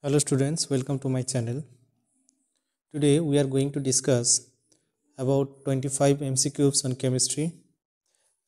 Hello students, welcome to my channel. Today we are going to discuss about 25 MCQs on chemistry,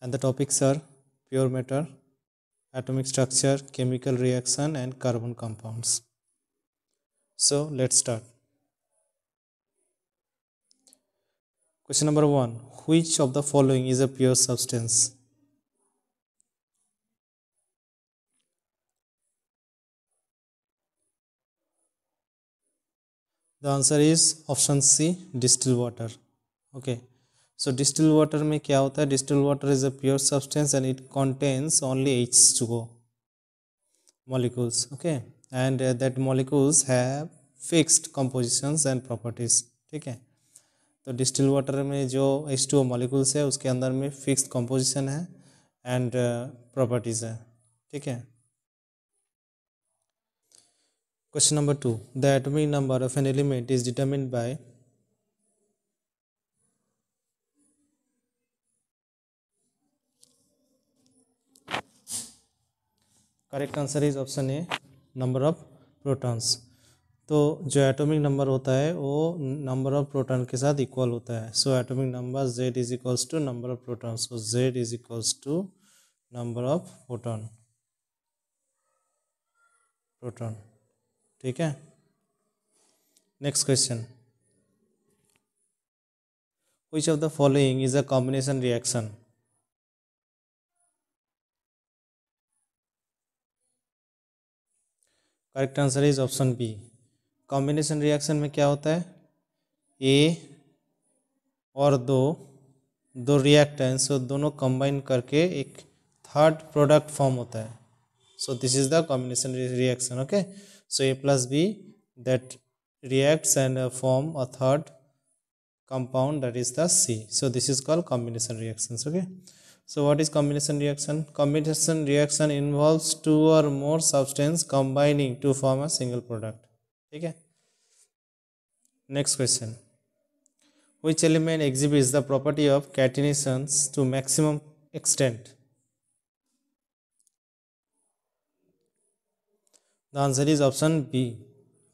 and the topics are pure matter, atomic structure, chemical reaction and carbon compounds. So let's start. Question number 1. Which of the following is a pure substance? The answer is option C, distilled water. Okay. So distilled water में क्या होता है? Distilled water is a pure substance and it contains only H2O molecules. Okay. And that molecules have fixed compositions and properties. ठीक है. तो distil water में जो H2O molecules है उसके अंदर में फिक्स्ड कंपोजिशन है एंड प्रॉपर्टीज़ है. ठीक है. Question number 2. The atomic number of an element is determined bye correct answer is option A, number of protons. तो जो एटॉमिक नंबर होता है वो नंबर ऑफ प्रोटॉन के साथ इक्वल होता है. So atomic number Z is equals to number of proton. So Z is equals to number of proton. ठीक है. Next question. Which of the following is a combination reaction? Correct answer is option B. Combination reaction में क्या होता है? ए और दो reactants दोनों combine करके एक थर्ड प्रोडक्ट फॉर्म होता है. So this is the combination reaction. Okay. So A plus B that reacts and form a third compound, that is the C. So this is called combination reactions. Okay. So what is combination reaction? Combination reaction involves two or more substances combining to form a single product. ठीक है. Next question. Which element exhibits the property of catenations to maximum extent? The answer is option B.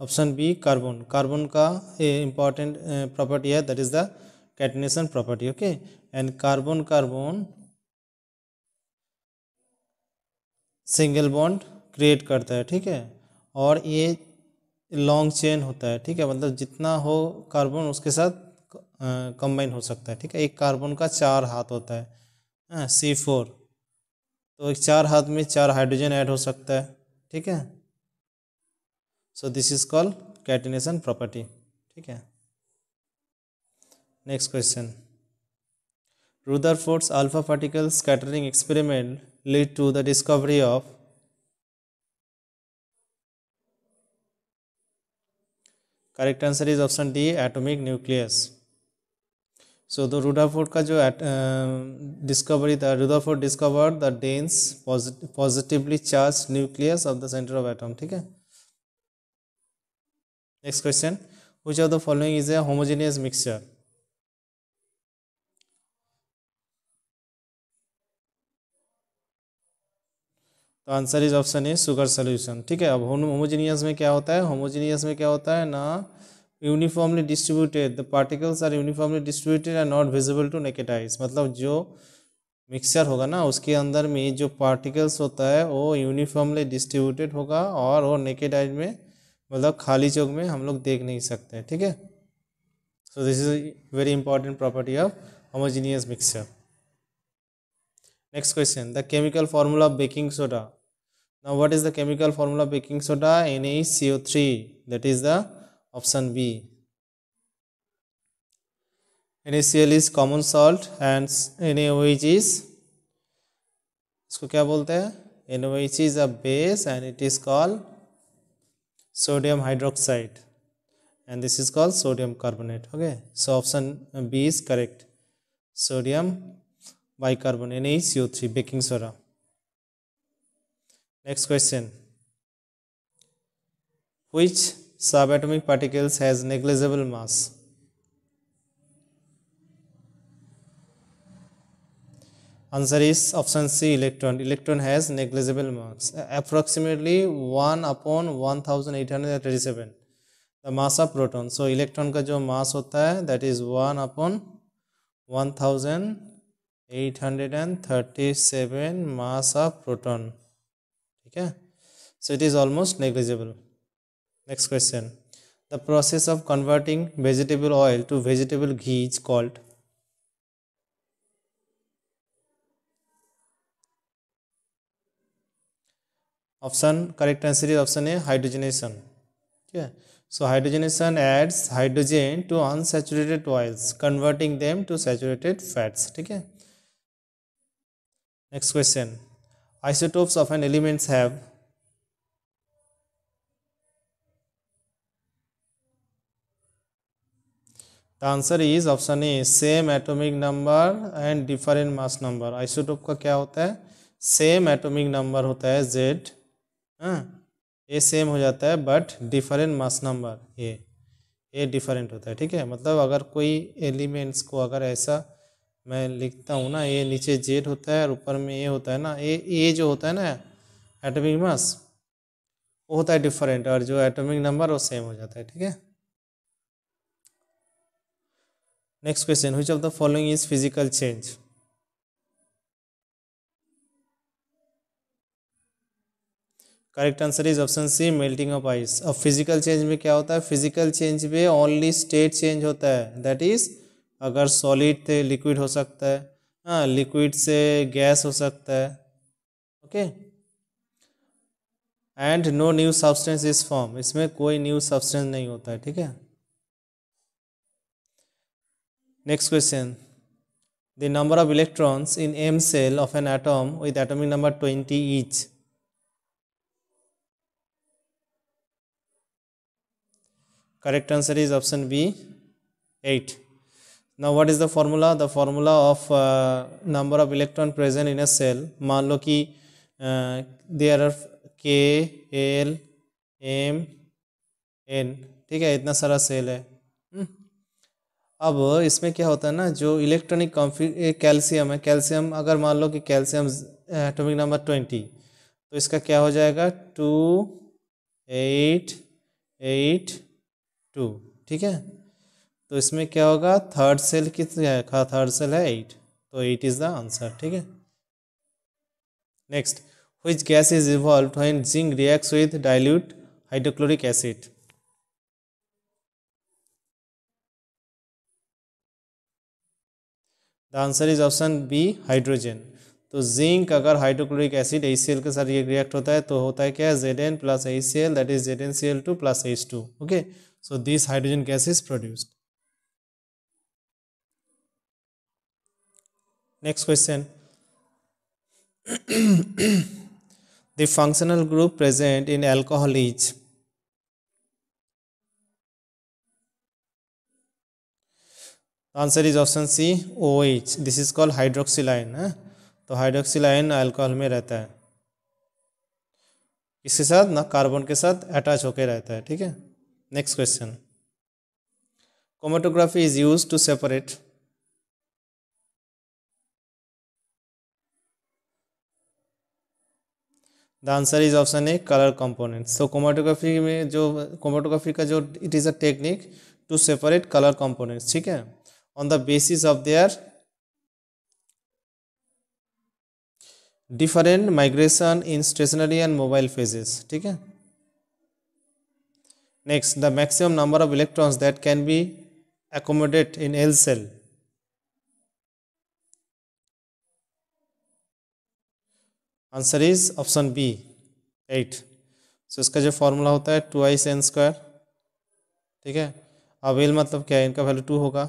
Option B, carbon. Carbon का important property है, that is the catenation property. Okay. And carbon carbon single bond create करता है. ठीक है. और ये long chain होता है. ठीक है. मतलब जितना हो कार्बन उसके साथ कंबाइन हो सकता है. ठीक है. एक कार्बन का 4 हाथ होता है, C4. तो एक 4 हाथ में 4 हाइड्रोजन ऐड हो सकता है. ठीक है. So this is called catenation property. ठीक है. Next question. Rutherford's alpha particle scattering experiment led to the discovery of correct answer is option D, atomic nucleus. So the Rutherford का जो discovery था, Rutherford discovered the dense positively charged nucleus of the center of atom. ठीक है. Next question. Which of the following is a homogeneous mixture? तो answer is option A, sugar solution. ठीक है. अब homogeneous में क्या होता है? होमोजेनियस में क्या होता है ना, uniformly distributed, the particles are uniformly distributed and not visible to naked eyes. मतलब जो मिक्सचर होगा ना उसके अंदर में जो पार्टिकल्स होता है वो यूनिफॉर्मली डिस्ट्रीब्यूटेड होगा और वो नेकेड आइज में मतलब खाली चौक में हम लोग देख नहीं सकते. ठीक है. So this is very important property of homogeneous mixture. Next question. The chemical formula of baking soda. Now what is the chemical formula of baking soda? NaCO3. That is the option B. NaCl is common salt and NaOH is, इसको क्या बोलते हैं? NaOH is a base and it is called sodium hydroxide and this is called sodium carbonate. Okay. So option B is correct. Sodium bicarbonate, NaCO3, baking soda. Next question. Which subatomic particles has negligible mass? Answer is option C, electron. Electron has negligible mass, approximately 1 upon 1837 the mass of proton. So electron का जो mass होता है that is 1 upon 1837 mass of proton. ठीक है, so it is almost negligible. Next question. The process of converting vegetable oil to vegetable ghee is called. Option, correct answer is option A, hydrogenation. Okay, so hydrogenation adds hydrogen to unsaturated oils, converting them to saturated fats. ठीक है. Next question. Isotopes of an elements have. The answer is option A, same atomic number and different mass number. Isotope का क्या होता है? Same atomic number होता है Z, हाँ, ए same हो जाता है but different mass number a different होता है. ठीक है, मतलब अगर कोई एलिमेंट्स को अगर ऐसा मैं लिखता हूँ ना, ए नीचे जेड होता है और ऊपर में ए होता है ना, ए जो होता है ना एटॉमिक मास वो होता है डिफरेंट और जो एटॉमिक नंबर वो सेम हो जाता है. ठीक है. Next question. Which of the following is physical change? Correct answer is option C, melting of ice. अब फिजिकल चेंज में क्या होता है? फिजिकल चेंज में ओनली स्टेट चेंज होता है, दैट इज अगर सॉलिड से लिक्विड हो सकता है, हाँ, लिक्विड से गैस हो सकता है. Okay, and no new substance is form. इसमें कोई न्यू सब्सटेंस नहीं होता है. ठीक है. Next question. The number of electrons in M shell of an atom with atomic number 20 each. Correct answer is option B, 8. Now what is the formula? The formula of number of electron present in a cell. मान लो कि there are K, L, M, N. ठीक है, इतना सारा cell है. अब इसमें क्या होता है ना, जो इलेक्ट्रॉनिक कैल्शियम है, कैल्शियम अगर मान लो कि कैल्शियम एटॉमिक नंबर 20, तो इसका क्या हो जाएगा? 2, 8, 8, 2. ठीक है, तो इसमें क्या होगा? थर्ड सेल कितना है? थर्ड सेल है 8, तो 8 इज द आंसर. ठीक है. Next. Which gas is evolved when zinc reacts with dilute hydrochloric acid? The answer is option B, hydrogen. तो जिंक अगर हाइड्रोक्लोरिक एसिड HCl के साथ रिएक्ट होता है तो होता है क्या? Zn plus HCl, that is ZnCl2 plus H2. Okay, so this hydrogen gas is produced. Next question. The functional group present in alcohol is. Answer is option C, OH. This is called hydroxyl ion. तो hydroxyl ion alcohol में रहता है, इसके साथ ना carbon के साथ attach होकर रहता है. ठीक है. Next question. Chromatography is used to separate. The answer is option A, colour components. तो क्रोमेटोग्राफी में जो क्रोमेटोग्राफी का जो it is a technique to separate colour components. ठीक है, on the basis of their different migration in stationary and mobile phases. ठीक है. Next. The maximum number of electrons that can be accommodate in L cell. Answer is option B, 8. So इसका जो formula होता है 2n². ठीक है, अब L मतलब क्या है? इनका वैल्यू 2 होगा,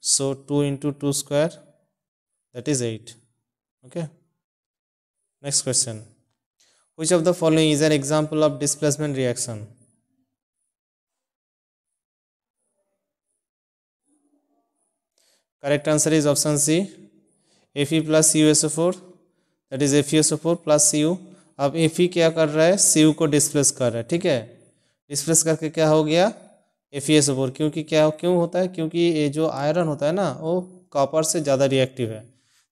so 2 × 2² that is 8. Okay. Next question. Which of the following is an example of displacement reaction? Correct answer is option C, Fe plus CuSO4, that is FeSO4 plus Cu. अब Fe क्या कर रहा है? Cu को displace कर रहा है. ठीक है, डिस्प्लेस करके क्या हो गया? FeSO4. क्योंकि क्या क्यों होता है? क्योंकि ये जो आयरन होता है ना वो कॉपर से ज़्यादा रिएक्टिव है,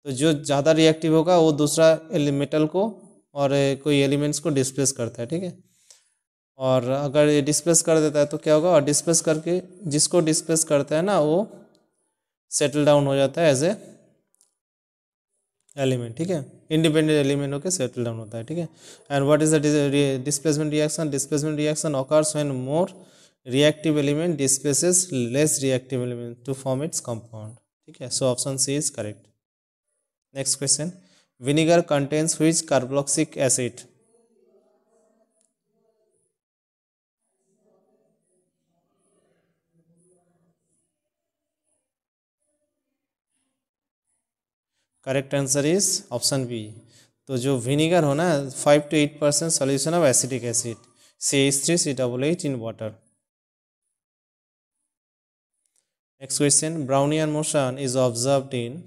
तो जो ज़्यादा रिएक्टिव होगा वो दूसरा मेटल को और कोई एलिमेंट्स को डिस्प्लेस करता है, ठीक है। और अगर ये डिस्प्लेस कर देता है तो क्या होगा, और डिस्प्लेस करके जिसको डिस्प्लेस करता है ना वो सेटल डाउन हो जाता है एज ए एलिमेंट, ठीक है। इंडिपेंडेंट एलिमेंट होकर सेटल डाउन होता है, ठीक है। And what is the displacement reaction? Displacement reaction occurs when more reactive element displaces less reactive element to form its compound, ठीक है। So option C is correct. Next question, vinegar contains which carboxylic acid? Correct answer is option B. तो जो vinegar हो ना 5 to 8% solution of acidic acid CH3CH in water. Next question, Brownian motion is observed in?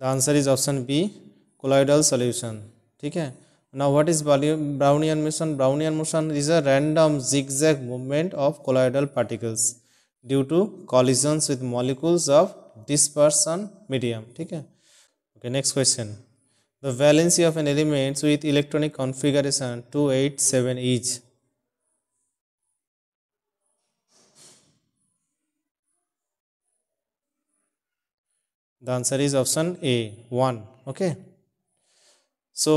The answer is option B, colloidal solution, ठीक है। Now what is Brownian motion? Brownian motion is a random zigzag movement of colloidal particles due to collisions with molecules of dispersion medium, ठीक है। Okay, next question, the valency of an elements with electronic configuration 287 is? The answer is option A 1, okay. So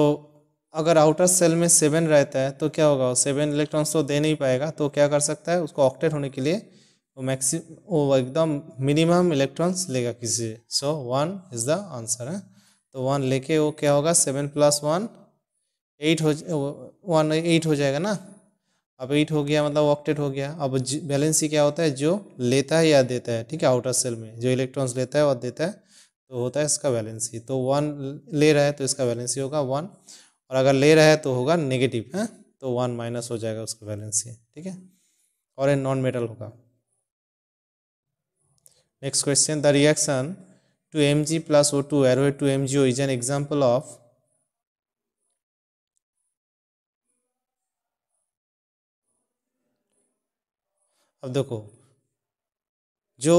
अगर outer cell में 7 रहता है तो क्या होगा, 7 electrons तो दे नहीं पाएगा, तो क्या कर सकता है, उसको ऑक्टेट होने के लिए वो एकदम मिनिमम इलेक्ट्रॉन्स लेगा किसी से। सो 1 इज द आंसर है। तो 1 लेके वो क्या होगा, 7 + 1 8 हो जाएगा ना। अब 8 हो गया मतलब ऑक्टेट हो गया। अब बैलेंसी क्या होता है, जो लेता है या देता है, ठीक है। आउटर सेल में जो इलेक्ट्रॉन्स लेता है और देता है तो होता है इसका बैलेंसी। तो 1 ले रहा है तो इसका बैलेंसी होगा 1, और अगर ले रहा है तो होगा नेगेटिव है, तो 1 माइनस हो जाएगा उसका बैलेंसी, ठीक है। और ये नॉन मेटल होगा। Next question, the reaction to Mg plus O2 arrowhead to MgO is an example of? अब देखो, जो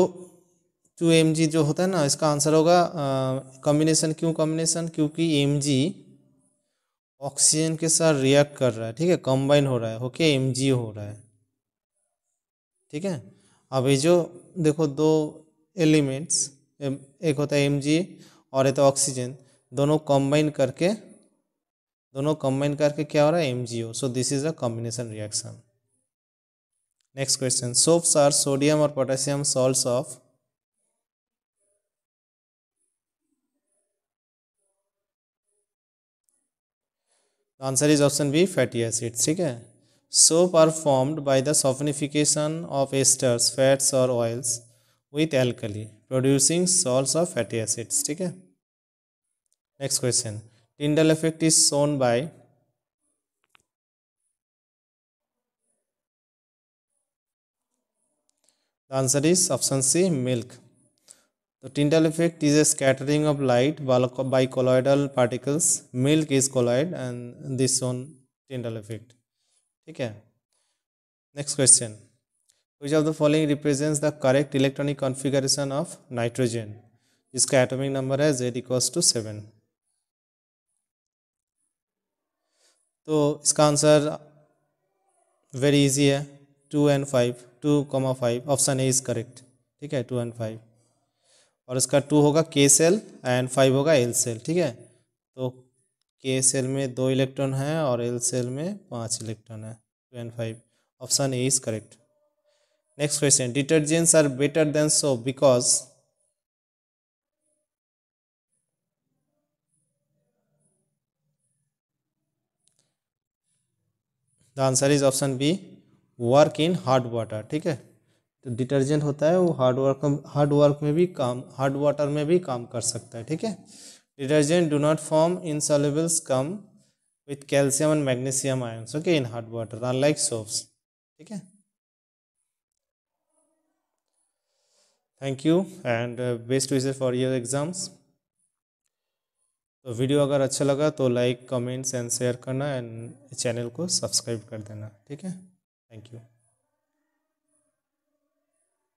2Mg जो होता है ना, इसका आंसर होगा कॉम्बिनेशन। क्यों कॉम्बिनेशन? क्योंकि Mg ऑक्सीजन के साथ रिएक्ट कर रहा है, ठीक है, कंबाइन हो रहा है, ओके, Mg हो रहा है, ठीक है। अब ये जो देखो दो एलिमेंट्स, एक होता है Mg और एक तो ऑक्सीजन, दोनों कंबाइन करके क्या हो रहा है, MgO। So this is a combination reaction. Next question, soaps are sodium और potassium salts of? Answer is option B, fatty acids, ठीक है। Soap are formed by the saponification of esters, fats और oils with alkali producing salts of fatty acids, ठीक है। Next question, Tyndall effect is shown by? The answer is option C, milk. The Tyndall effect is a scattering of light by colloidal particles. Milk is colloid and this shown Tyndall effect. ठीक है। Next question. Which of the following represents the correct electronic configuration of nitrogen? जिसका atomic number है Z = 7. तो इसका answer very easy है, 2 and 5, 2,5। Option A is correct, ठीक है, 2 and 5। और इसका 2 होगा K सेल एंड 5 होगा L सेल, ठीक है। तो K सेल में 2 इलेक्ट्रॉन है और L सेल में 5 इलेक्ट्रॉन है, 2 and 5। Option A is correct. Next question, detergents are better than soap because? The answer is option B, work in hard water, ठीक है। तो डिटर्जेंट होता है वो हार्ड वाटर में भी काम कर सकता है, ठीक है। Detergent do not form insoluble scum with calcium and magnesium ions, okay, in hard water unlike soaps, ठीक है। Thank you and best wishes for your exams. तो वीडियो अगर अच्छा लगा तो लाइक, कमेंट्स एंड शेयर करना एंड चैनल को subscribe कर देना, ठीक है। Thank you.